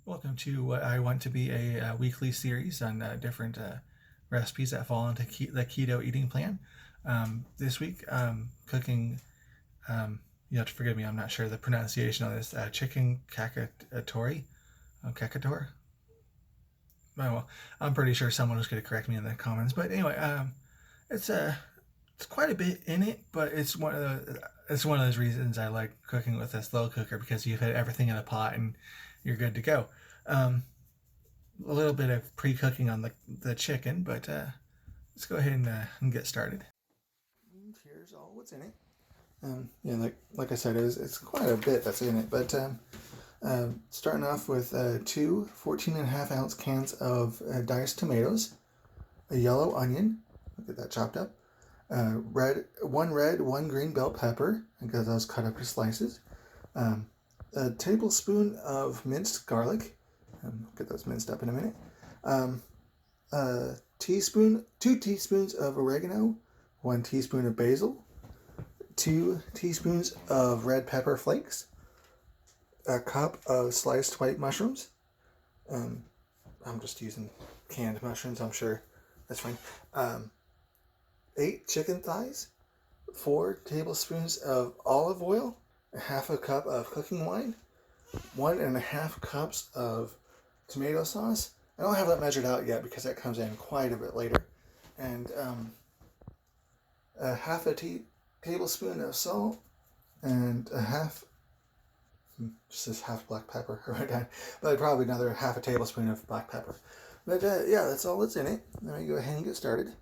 Welcome to what I want to be a weekly series on different recipes that fall into the keto eating plan. This week, cooking, you have to forgive me, I'm not sure the pronunciation on this, chicken cacciatore. Cacciatore? Oh, well, I'm pretty sure someone was going to correct me in the comments. But anyway, it's it's quite a bit in it, but it's one of those reasons I like cooking with a slow cooker because you fit everything in a pot and you're good to go. Um, a little bit of pre-cooking on the chicken, but let's go ahead and get started. Here's all what's in it. Yeah, like I said, it's quite a bit that's in it, but starting off with two 14.5 ounce cans of diced tomatoes, a yellow onion, look at that chopped up, one red, one green bell pepper, and get those cut up to slices, a tablespoon of minced garlic, get those minced up in a minute, a teaspoon, 2 teaspoons of oregano, 1 teaspoon of basil, 2 teaspoons of red pepper flakes, a cup of sliced white mushrooms. I'm just using canned mushrooms, I'm sure that's fine. 8 chicken thighs, 4 tablespoons of olive oil, half a cup of cooking wine, 1.5 cups of tomato sauce. I don't have that measured out yet because that comes in quite a bit later. And a half a tablespoon of salt and a half, just says half black pepper right down, but probably another half a tablespoon of black pepper. But yeah, that's all that's in it. Let me go ahead and get started.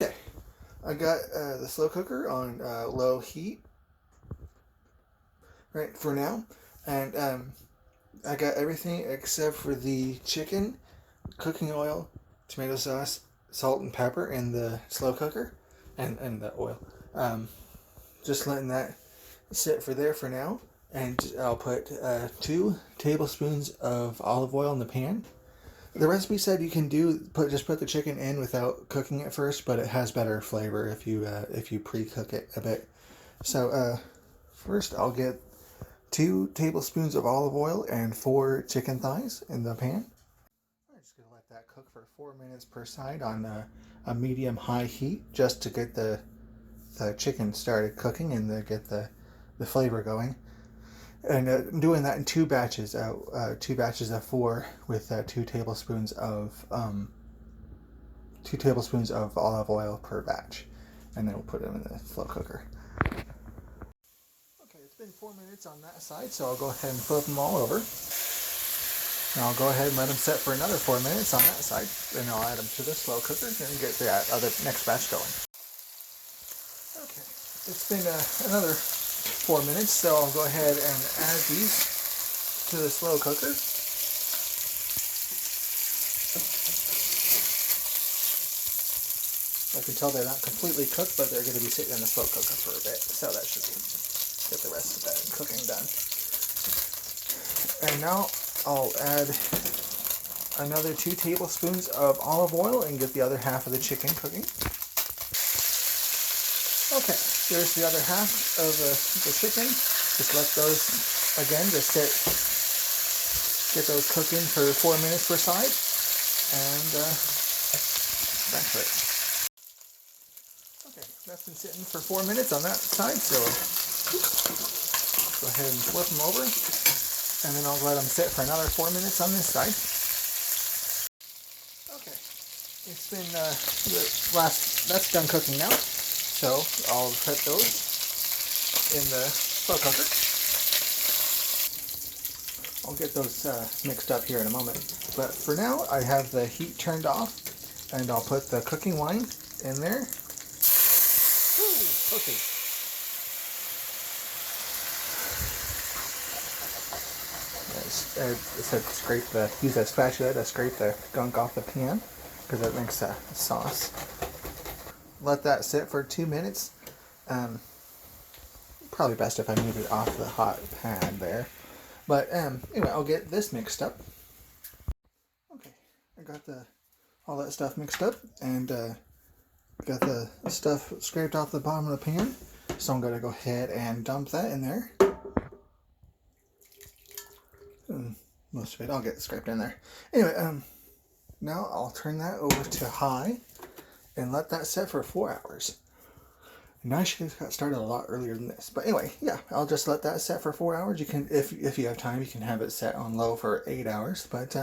Okay, I got the slow cooker on low heat right for now, and I got everything except for the chicken, cooking oil, tomato sauce, salt and pepper in the slow cooker, and the oil. Just letting that sit for there for now, and I'll put 2 tablespoons of olive oil in the pan. The recipe said you can just put the chicken in without cooking it first, but it has better flavor if you pre-cook it a bit. So first I'll get 2 tablespoons of olive oil and 4 chicken thighs in the pan. I'm just gonna let that cook for 4 minutes per side on a medium-high heat, just to get the chicken started cooking and get the flavor going. And doing that in 2 batches, 2 batches of 4 with 2 tablespoons of olive oil per batch, and then we'll put them in the slow cooker. Okay, it's been 4 minutes on that side, so I'll go ahead and flip them all over. And I'll go ahead and let them set for another 4 minutes on that side, and I'll add them to the slow cooker and get the other next batch going. Okay, it's been another 4 minutes, so I'll go ahead and add these to the slow cooker. I can tell they're not completely cooked, but they're going to be sitting in the slow cooker for a bit, so that should get the rest of that cooking done. And now I'll add another 2 tablespoons of olive oil and get the other half of the chicken cooking. Okay, there's the other half of the chicken. Just let those, again, just get those cooking for 4 minutes per side. And that's it. Okay, that's been sitting for 4 minutes on that side, so go ahead and flip them over. And then I'll let them sit for another 4 minutes on this side. Okay, it's been, that's done cooking now. So I'll put those in the slow cooker. I'll get those mixed up here in a moment. But for now, I have the heat turned off, and I'll put the cooking wine in there. Ooh, cooking. I said use that spatula to scrape the gunk off the pan, because that makes a sauce. Let that sit for 2 minutes. Probably best if I move it off the hot pan there. But anyway, I'll get this mixed up. Okay, I got all that stuff mixed up, and got the stuff scraped off the bottom of the pan. So I'm going to go ahead and dump that in there. Most of it, I'll get it scraped in there. Anyway, now I'll turn that over to high and let that set for 4 hours. Now I should have got started a lot earlier than this. But anyway, yeah, I'll just let that set for 4 hours. You can, if you have time, you can have it set on low for 8 hours. But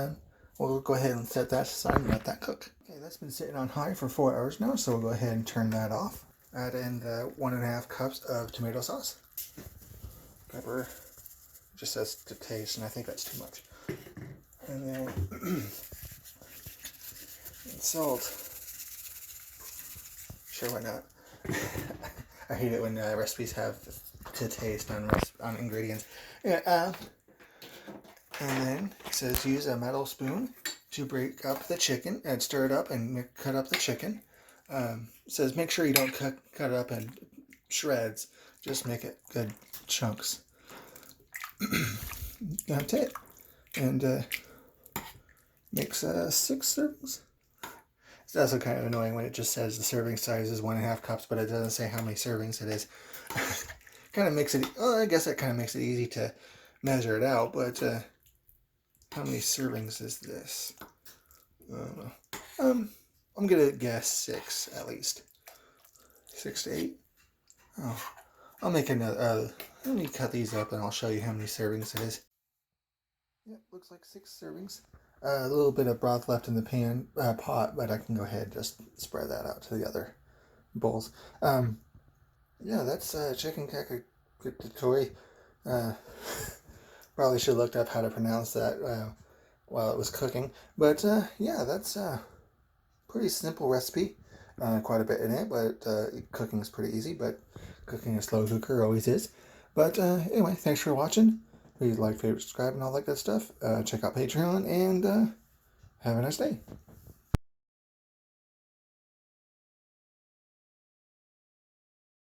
we'll go ahead and set that aside and let that cook. Okay, that's been sitting on high for 4 hours now, so we'll go ahead and turn that off. Add in the 1.5 cups of tomato sauce. Pepper, just says to taste, and I think that's too much. And then salt. Sure, why not? I hate it when recipes have to taste on ingredients. Yeah, and then it says use a metal spoon to break up the chicken and stir it up and cut up the chicken. It says make sure you don't cut it up in shreds. Just make it good chunks. That's it. And makes 6 servings. It's also kind of annoying when it just says the serving size is 1.5 cups, but it doesn't say how many servings it is. Kind of makes it, well, I guess that kind of makes it easy to measure it out, but how many servings is this? I don't know. I'm gonna guess 6 at least. 6 to 8. Oh, I'll make another. Let me cut these up and I'll show you how many servings it is. Yep, looks like 6 servings. A little bit of broth left in the pot, but I can go ahead and just spread that out to the other bowls. Yeah, that's chicken Cacciatore. Probably should have looked up how to pronounce that while it was cooking. But yeah, that's a pretty simple recipe. Quite a bit in it, but cooking is pretty easy. But cooking a slow cooker always is. But anyway, thanks for watching. Please like, favorite, subscribe, and all that good stuff. Check out Patreon, and have a nice day.